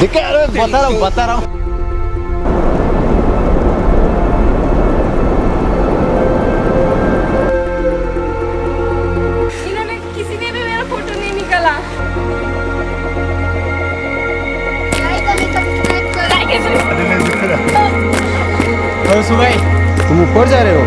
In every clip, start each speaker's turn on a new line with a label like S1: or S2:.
S1: बता रहा हूँ।
S2: इन्होंने किसी ने भी मेरा फोटो नहीं निकाला।
S1: सुबह तुम ऊपर जा रहे हो?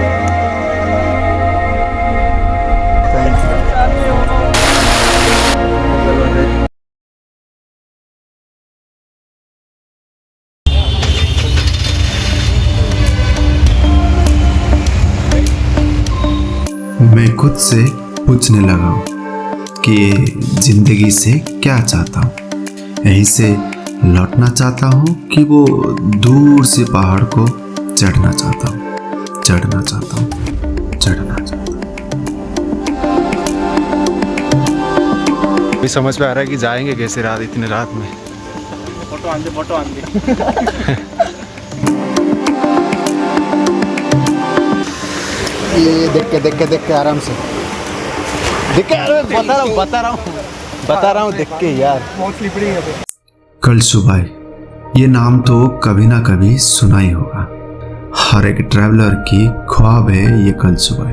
S3: मैं खुद से पूछने लगा हूँ कि जिंदगी से क्या चाहता हूँ। यहीं से लौटना चाहता हूँ कि वो दूर से पहाड़ को चढ़ना चाहता हूँ, चढ़ना चाहता हूँ, चढ़ना चाहता हूँ।
S1: अभी समझ में आ रहा है कि जाएंगे कैसे रात, इतने रात में। फोटो आंदे
S3: ये देख के आराम से
S1: बता रहा हूँ देख के यार।
S3: कल सुबह ये नाम तो कभी ना कभी सुना ही होगा। हर एक ट्रैवलर की ख्वाब है ये कल सुबह,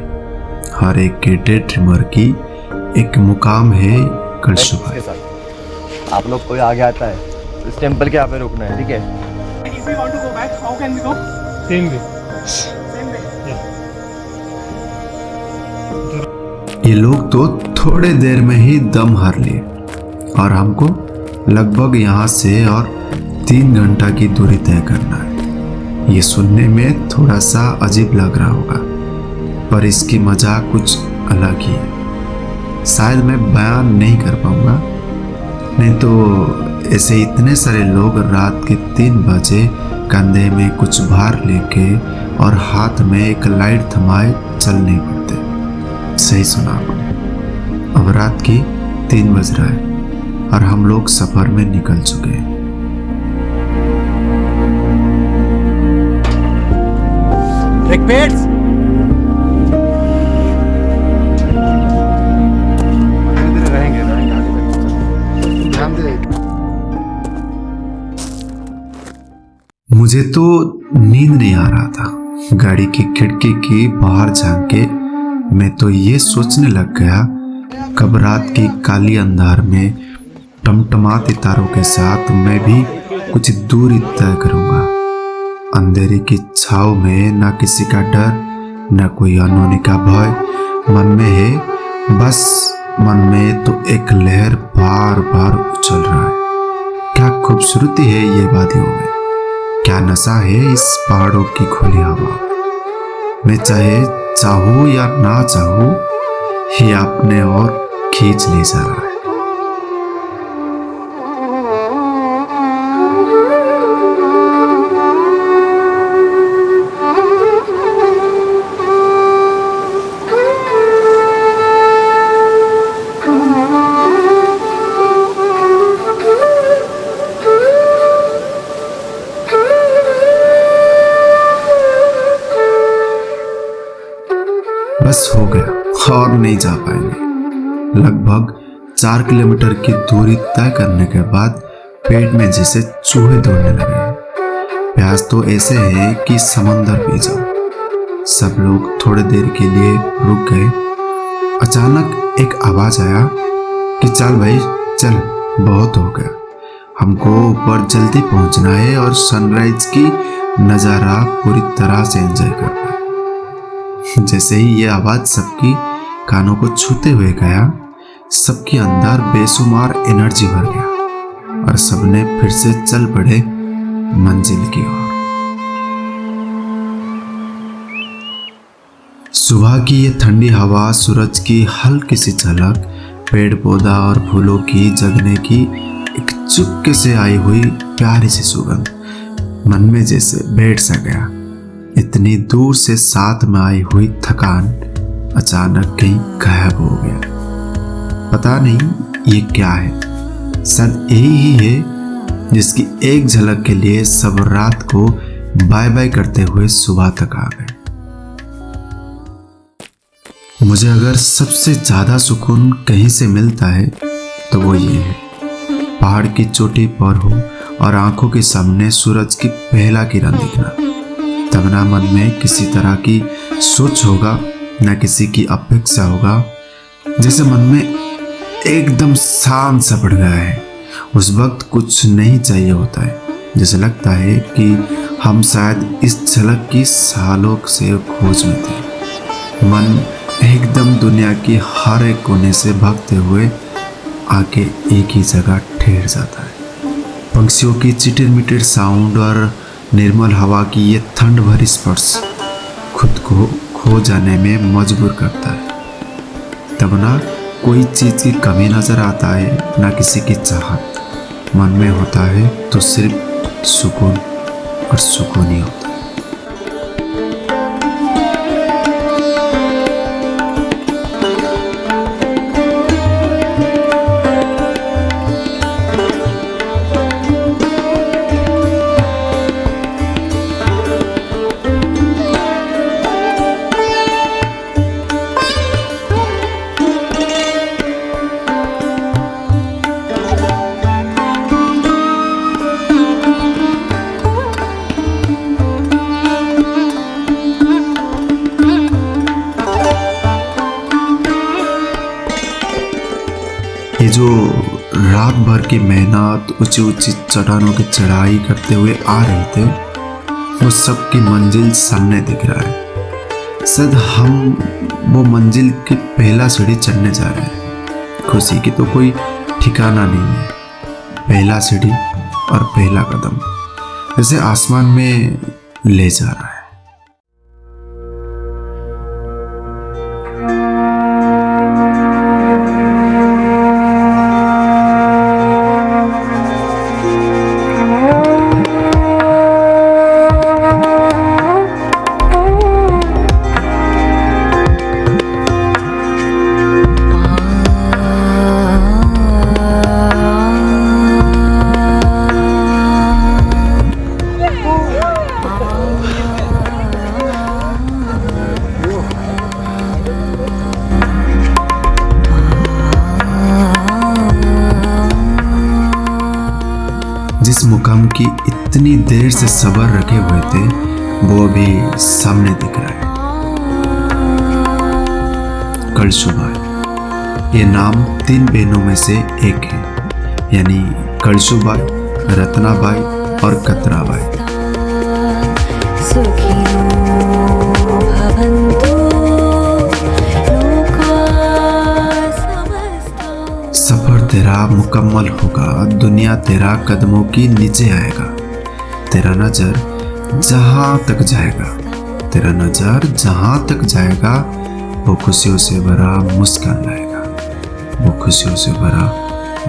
S3: हर एक के डे ड्रीमर की एक मुकाम है कल सुबह।
S4: आप लोग कोई आगे आता है तो इस टेंपल के यहाँ पे रुकना है, ठीक है?
S5: If we want to go back, how can we go?
S6: Same way.
S5: Same way.
S3: ये लोग तो थोड़े देर में ही दम हार लिए और हमको लगभग यहाँ से और 3 घंटा की दूरी तय करना है। ये सुनने में थोड़ा सा अजीब लग रहा होगा, पर इसकी मजा कुछ अलग ही है। शायद मैं बयान नहीं कर पाऊंगा, नहीं तो ऐसे इतने सारे लोग रात के 3 बजे कंधे में कुछ भार लेके और हाथ में एक लाइट थमाए चल नहीं पड़ते। सही सुना आपने, अब रात की 3 बज रहा है और हम लोग सफर में निकल चुके हैं। मुझे तो नींद नहीं आ रहा था। गाड़ी की खिड़की की बाहर झांक के मैं तो ये सोचने लग गया कब रात की काली अंधार में टमटमाते तारों के साथ मैं भी कुछ दूरी तय करूंगा। अंधेरे की छाव में ना किसी का डर, ना कोई अनहोनी का भय मन में है, बस मन में तो एक लहर बार बार उछल रहा है। क्या खूबसूरती है ये वादियों में, क्या नशा है इस पहाड़ों की खुली हवा। मैं चाहे चाहूँ या ना चाहूँ, ये अपने ओर खींच ले जा रहा है। बस हो गया और नहीं जा पाएंगे। लगभग 4 किलोमीटर की दूरी तय करने के बाद पेट में जैसे चूहे दौड़ने लगे। प्यास तो ऐसे है कि समंदर पी जाओ। सब लोग थोड़ी देर के लिए रुक गए। अचानक एक आवाज आया कि चल भाई चल, बहुत हो गया, हमको ऊपर जल्दी पहुंचना है और सनराइज की नज़ारा पूरी तरह से एंजॉय करना है। जैसे ही ये आवाज सबकी कानों को छूते हुए गया, सबके अंदर बेशुमार एनर्जी भर गया और सबने फिर से चल पड़े मंजिल की ओर। सुबह की ये ठंडी हवा, सूरज की हल्की सी झलक, पेड़ पौधा और फूलों की जगने की एक चुपके से आई हुई प्यारी सी सुगंध मन में जैसे बैठ सा गया। इतनी दूर से साथ में आई हुई थकान अचानक कहीं गायब हो गया। पता नहीं ये क्या है, शायद यही ही है जिसकी एक झलक के लिए सब रात को बाय बाय करते हुए सुबह तक आ गए। मुझे अगर सबसे ज्यादा सुकून कहीं से मिलता है तो वो ये है, पहाड़ की चोटी पर हो और आंखों के सामने सूरज की पहला किरण दिखना। तब ना मन में किसी तरह की सोच होगा, ना किसी की अपेक्षा होगा, जैसे मन में एकदम शांत सा पड़ गया है। उस वक्त कुछ नहीं चाहिए होता है, जैसे लगता है कि हम शायद इस झलक की सालों से खोज में थे। मन एकदम दुनिया की हर एक कोने से भागते हुए आके एक ही जगह ठहर जाता है। पंछियों की चिटिर मिटिर साउंड और निर्मल हवा की ये ठंड भरी स्पर्श खुद को खो जाने में मजबूर करता है। तब ना कोई चीज़ की कमी नजर आता है, ना किसी की चाहत। मन में होता है तो सिर्फ सुकून और सुकून ही होता है। ये जो रात भर की मेहनत ऊंची ऊंची चट्टानों की चढ़ाई करते हुए आ रहे थे, वो सबकी मंजिल सामने दिख रहा है। शायद हम वो मंजिल की पहला सीढ़ी चढ़ने जा रहे हैं। खुशी की तो कोई ठिकाना नहीं है। पहला सीढ़ी और पहला कदम जैसे आसमान में ले जा रहा है। जिस मुकाम की इतनी देर से सबर रखे हुए थे, वो अभी सामने दिख रहा है। कलशुबाई, ये नाम 3 बहनों में से एक है, यानी कलशुबाई, रत्नाबाई और कतराबाई। सफर तेरा मुकम्मल होगा, दुनिया तेरा कदमों की नीचे आएगा। तेरा नजर जहां तक जाएगा, तेरा नजर जहां तक जाएगा, वो खुशियों से भरा मुस्कान लाएगा। वो खुशियों से भरा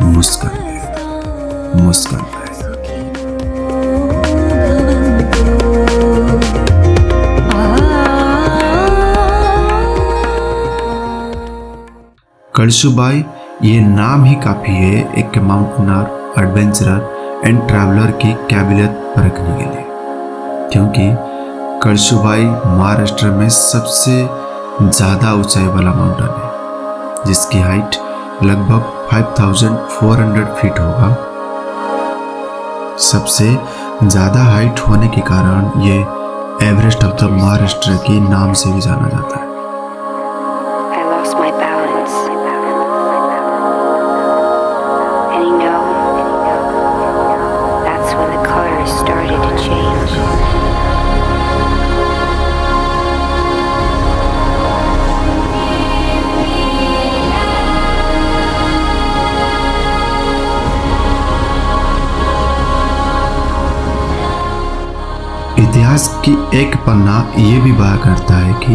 S3: मुस्कान लाएगा, मुस्कान लाएगा। कलशुबाई, ये नाम ही काफ़ी है एक माउंटेनर, एडवेंचरर एंड ट्रैवलर की काबिलियत परखने के लिए, क्योंकि कलशुबाई महाराष्ट्र में सबसे ज़्यादा ऊंचाई वाला माउंटेन है, जिसकी हाइट लगभग 5400 फीट होगा। सबसे ज़्यादा हाइट होने के कारण ये एवरेस्ट ऑफ द महाराष्ट्र के नाम से भी जाना जाता है। इतिहास की एक पन्ना ये भी बयां करता है कि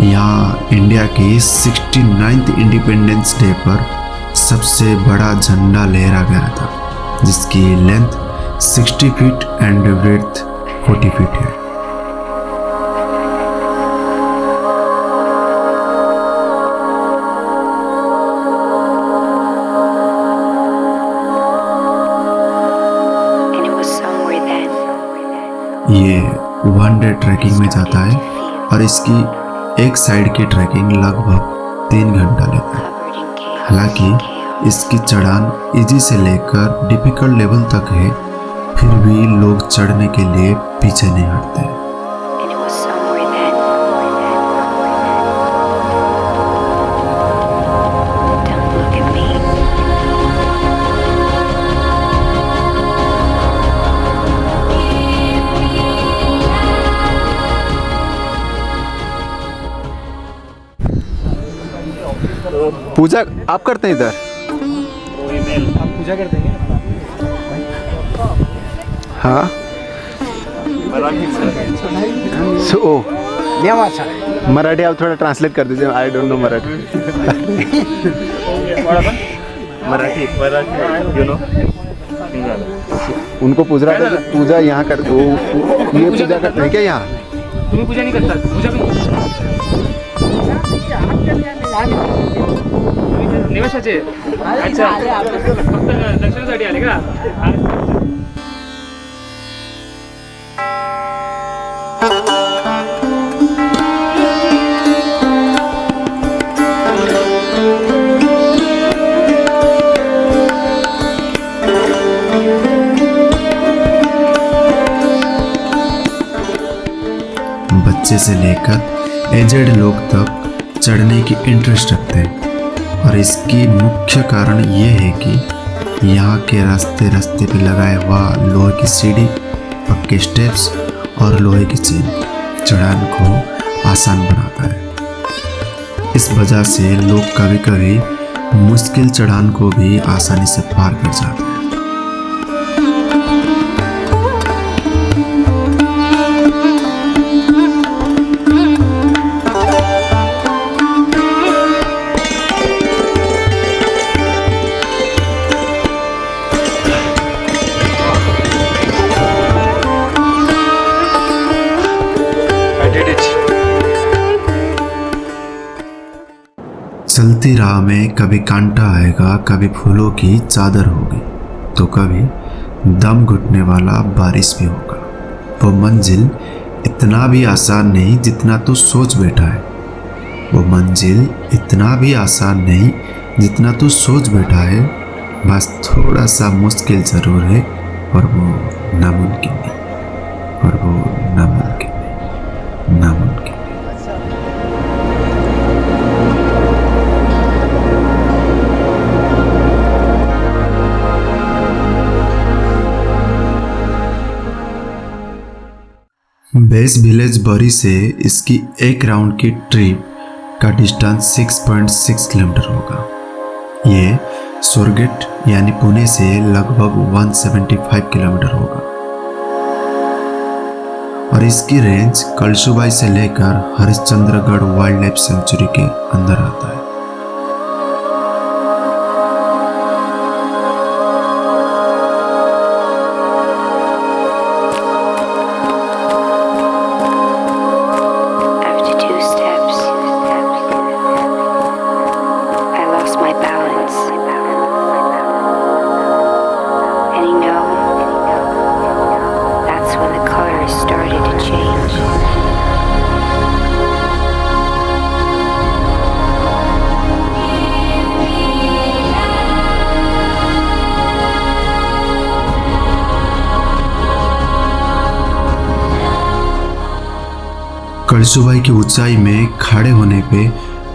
S3: यहाँ इंडिया के 69th इंडिपेंडेंस डे पर सबसे बड़ा झंडा लहरा गया था, जिसकी length 60 feet and breadth 40 feet है। ये 1 डे ट्रैकिंग में जाता है और इसकी एक साइड की ट्रैकिंग लगभग 3 घंटा लेता है। हालांकि इसकी चढ़ान इजी से लेकर डिफिकल्ट लेवल तक है, फिर भी लोग चढ़ने के लिए पीछे नहीं हटते।
S6: And it was somewhere then. Don't look at me.
S1: पूजा आप करते हैं इधर?
S5: आप पूजा करते हैं
S1: हाँ सो मराठी आप थोड़ा ट्रांसलेट कर दीजिए, I don't know Marathi.
S4: Marathi you know
S1: उनको पूछ रहा था कि पूजा यहाँ कर ये पूजा करते हैं क्या यहाँ?
S5: तुम्ही पूजा नाही करतात? पूजा निवासाचे? अच्छा, फक्त दर्शनासाठी आले का?
S3: बच्चे से लेकर एजेड लोग तक चढ़ने की इंटरेस्ट रखते हैं और इसकी मुख्य कारण ये है कि यहाँ के रास्ते पे लगाया हुआ लोहे की सीढ़ी, पक्के स्टेप्स और लोहे की चेन चढ़ान को आसान बनाता है। इस वजह से लोग कभी कभी मुश्किल चढ़ान को भी आसानी से पार कर जाते हैं। चलती राह में कभी कांटा आएगा, कभी फूलों की चादर होगी, तो कभी दम घुटने वाला बारिश भी होगा। वो मंजिल इतना भी आसान नहीं जितना तू सोच बैठा है। वो मंजिल इतना भी आसान नहीं जितना तू सोच बैठा है। बस थोड़ा सा मुश्किल ज़रूर है और वो नामुमकिन नहीं, और वो नामुमकिन नहीं, नामुमकिन। बेस विलेज बरी से इसकी एक राउंड की ट्रिप का डिस्टेंस 6.6 किलोमीटर होगा। ये स्वारगेट यानी पुणे से लगभग 175 किलोमीटर होगा और इसकी रेंज कलशुबाई से लेकर हरिश्चंद्रगढ़ वाइल्ड लाइफ सेंचुरी के अंदर आता है।
S6: After 2 steps, I lost my balance. And you know, that's when the colors started to change.
S3: कलशुबाई की ऊंचाई में खड़े होने पे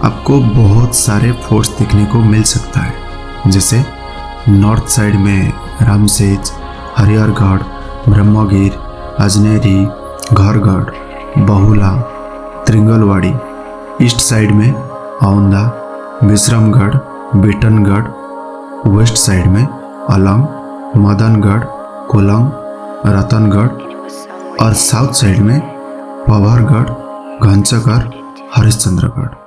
S3: आपको बहुत सारे फोर्ट्स देखने को मिल सकता है, जैसे नॉर्थ साइड में रामसेज, हरिहरगढ़, ब्रह्मगिर, अजनेरी, घरगढ़, बहुला, त्रिंगलवाड़ी। ईस्ट साइड में औंधा, विश्रामगढ़, बीटनगढ़। वेस्ट साइड में अलंग, मदनगढ़, कोलंग, रतनगढ़ और साउथ साइड में पवारगढ़, घंचगढ़, हरिश्चंद्रगढ़।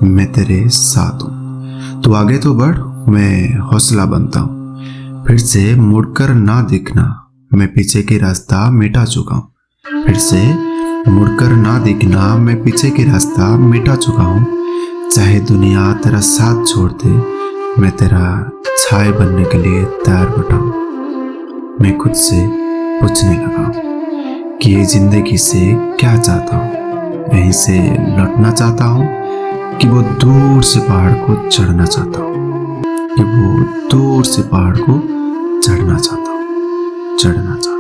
S3: मैं तेरे साथ हूँ। तू आगे तो बढ़, मैं हौसला बनता हूँ। फिर से मुड़कर ना दिखना, मैं पीछे की रास्ता मिटा चुका हूँ। फिर से मुड़कर ना दिखना, मैं पीछे की रास्ता मिटा चुका हूँ। चाहे दुनिया तेरा साथ छोड़ दे, मैं तेरा छाए बनने के लिए तैयार बैठा हूँ। मैं खुद से पूछने लगा कि ये जिंदगी से क्या चाहता हूँ। यहीं से लौटना चाहता हूँ कि वो दूर से पहाड़ को चढ़ना चाहता हूँ, कि वो दूर से पहाड़ को चढ़ना चाहता हूँ, चढ़ना चाहता हूँ।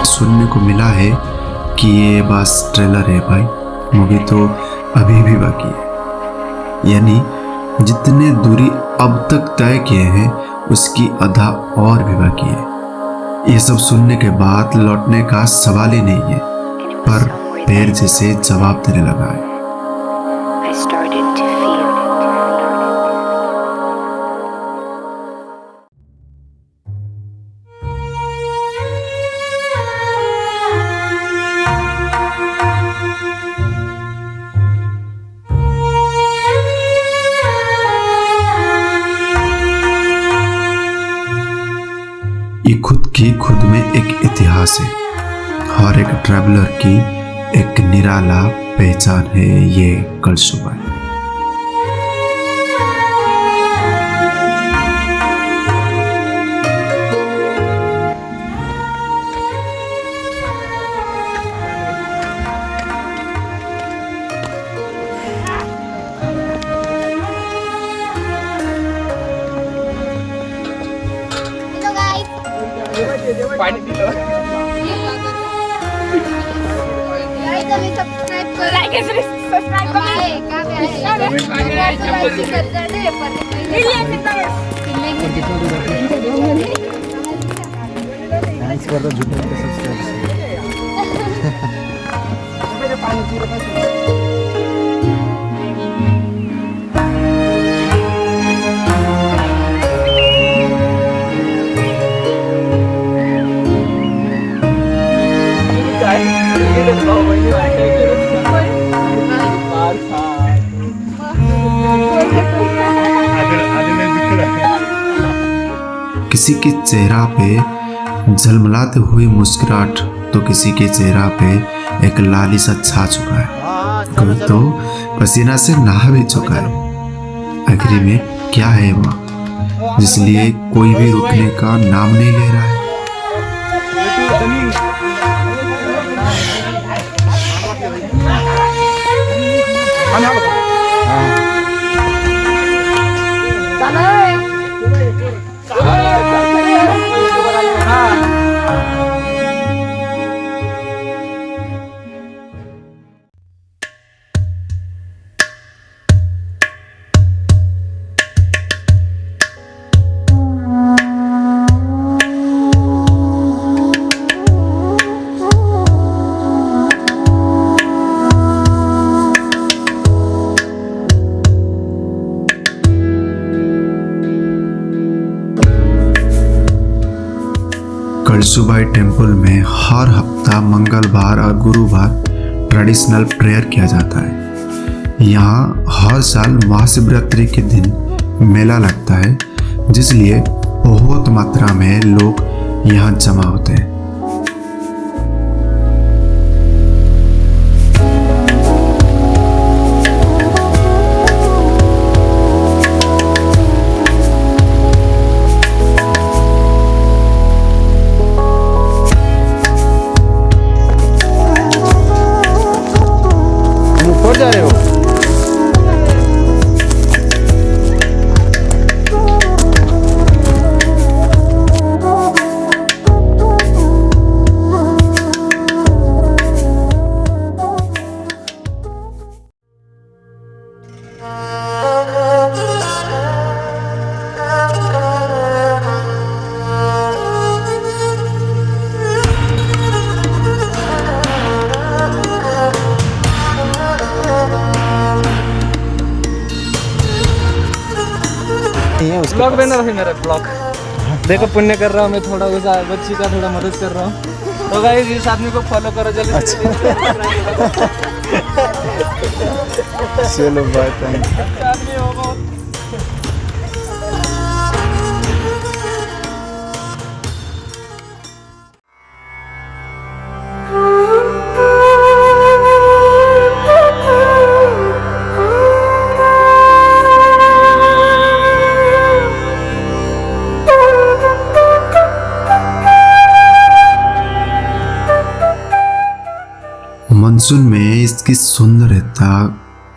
S3: सुनने को मिला है कि ये बस ट्रेलर है भाई, मूवी तो अभी भी बाकी है। यानी जितने दूरी अब तक तय किए हैं उसकी आधा और भी बाकी है। ये सब सुनने के बाद लौटने का सवाल ही नहीं है, पर पैर जैसे जवाब देने लगा है।
S6: I started to feel it.
S3: ये खुद में एक इतिहास है। हर एक ट्रैवलर की एक निराला पहचान है ये कल सुबह।
S1: थैंक्स फॉर द झूठे
S3: किसी के चेहरा पे झलमलाते हुए मुस्कुराहट तो किसी के चेहरा पे एक लाली सा छा चुका है। कोई तो पसीना से नहा भी चुका है। आखिरी में क्या है वह जिसलिए कोई भी रुकने का नाम नहीं ले रहा है। कलसूबाई टेम्पल में हर हफ्ता मंगलवार और गुरुवार ट्रेडिशनल प्रेयर किया जाता है। यहाँ हर साल महाशिवरात्रि के दिन मेला लगता है, जिसलिए बहुत मात्रा में लोग यहाँ जमा होते हैं।
S1: ऊपर जा रहे हो?
S5: ब्लॉग बना रहा है मेरा ब्लॉग। देखो पुण्य कर रहा हूँ मैं, थोड़ा उस बच्ची का थोड़ा मदद कर रहा हूँ। तो गाइस इस आदमी को फॉलो करो जल्दी से।
S1: चलो बाय, थैंक
S5: आदमी हो बहुत।
S3: मानसून में इसकी सुंदरता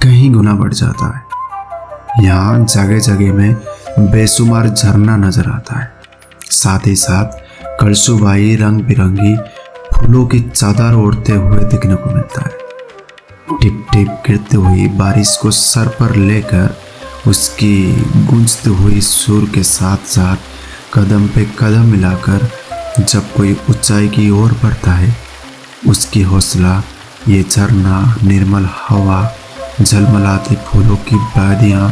S3: कहीं गुना बढ़ जाता है। यहाँ जगह जगह में बेशुमार झरना नजर आता है। साथ ही साथ कलसूबाई रंग बिरंगी फूलों की चादर ओढ़ते हुए दिखने को मिलता है। टिप टिप गिरती हुई बारिश को सर पर लेकर उसकी गूंजती हुई सुर के साथ साथ कदम पे कदम मिलाकर जब कोई ऊंचाई की ओर बढ़ता है, उसकी हौसला ये झरना, निर्मल हवा, झलमलाते फूलों की वादियाँ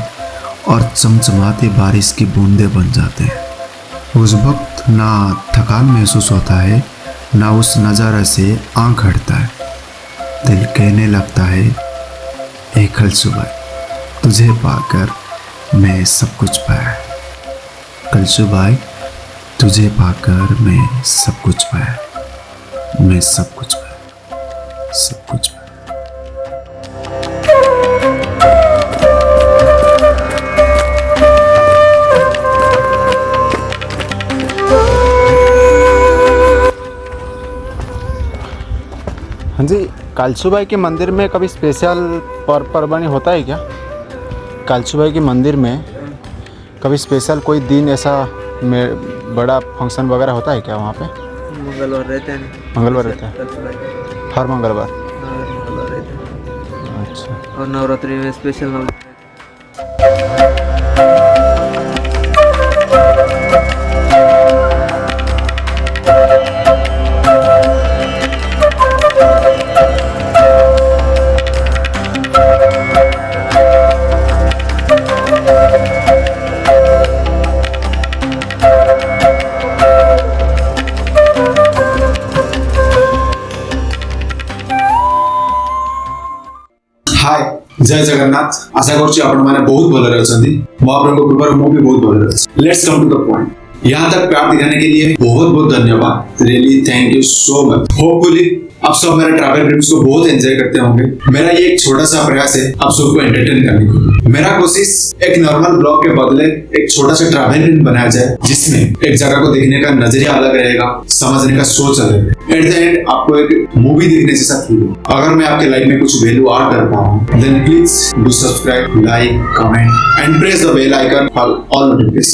S3: और चमचमाती बारिश की बूंदें बन जाते हैं। उस वक्त ना थकान महसूस होता है, ना उस नज़ारे से आँख हटता है। दिल कहने लगता है, ए कलसूबाई, तुझे पाकर मैं सब कुछ पाया। कलसूबाई, तुझे पाकर मैं सब कुछ पाया, मैं सब कुछ पाया, सब कुछ पाया।
S1: हाँ जी, कलसूबाई के मंदिर में कभी स्पेशल परबनी होता है क्या? कलसूबाई के मंदिर में कभी स्पेशल कोई दिन ऐसा में बड़ा फंक्शन वगैरह होता है क्या वहाँ पे?
S7: मंगलवार रहते हैं।
S1: मंगलवार रहता है, हर मंगलवार?
S7: मंगलवार रहते हैं।
S1: अच्छा।
S7: और नवरात्रि में स्पेशल नवरात्रि।
S3: हाय, जय जगन्नाथ। आशा करुच्ची आपण माने बहुत भलरे अछंती। महाप्रभु कृपार मु भी बहुत भलरे अछि। Let's come to the point. यहाँ तक प्यार दिखाने के लिए बहुत बहुत धन्यवाद। Really thank you so much. Hopefully आप सब मेरे ट्रैवल ड्रीम्स को बहुत एंजॉय करते होंगे। मेरा ये एक छोटा सा प्रयास है आप सबको एंटरटेन करने को। मेरा कोशिश एक नॉर्मल ब्लॉग के बदले एक छोटा सा ट्रैवल ड्रीम बनाया जाए, जिसमें एक जगह को देखने का नजरिया अलग रहेगा, समझने का सोच अलग है। एट द एंड आपको एक मूवी देखने जैसा फील हो। अगर मैं आपके लाइफ में कुछ वैल्यू ऐड कर पाऊँ, then please do subscribe, like, comment and press the bell icon for all notification.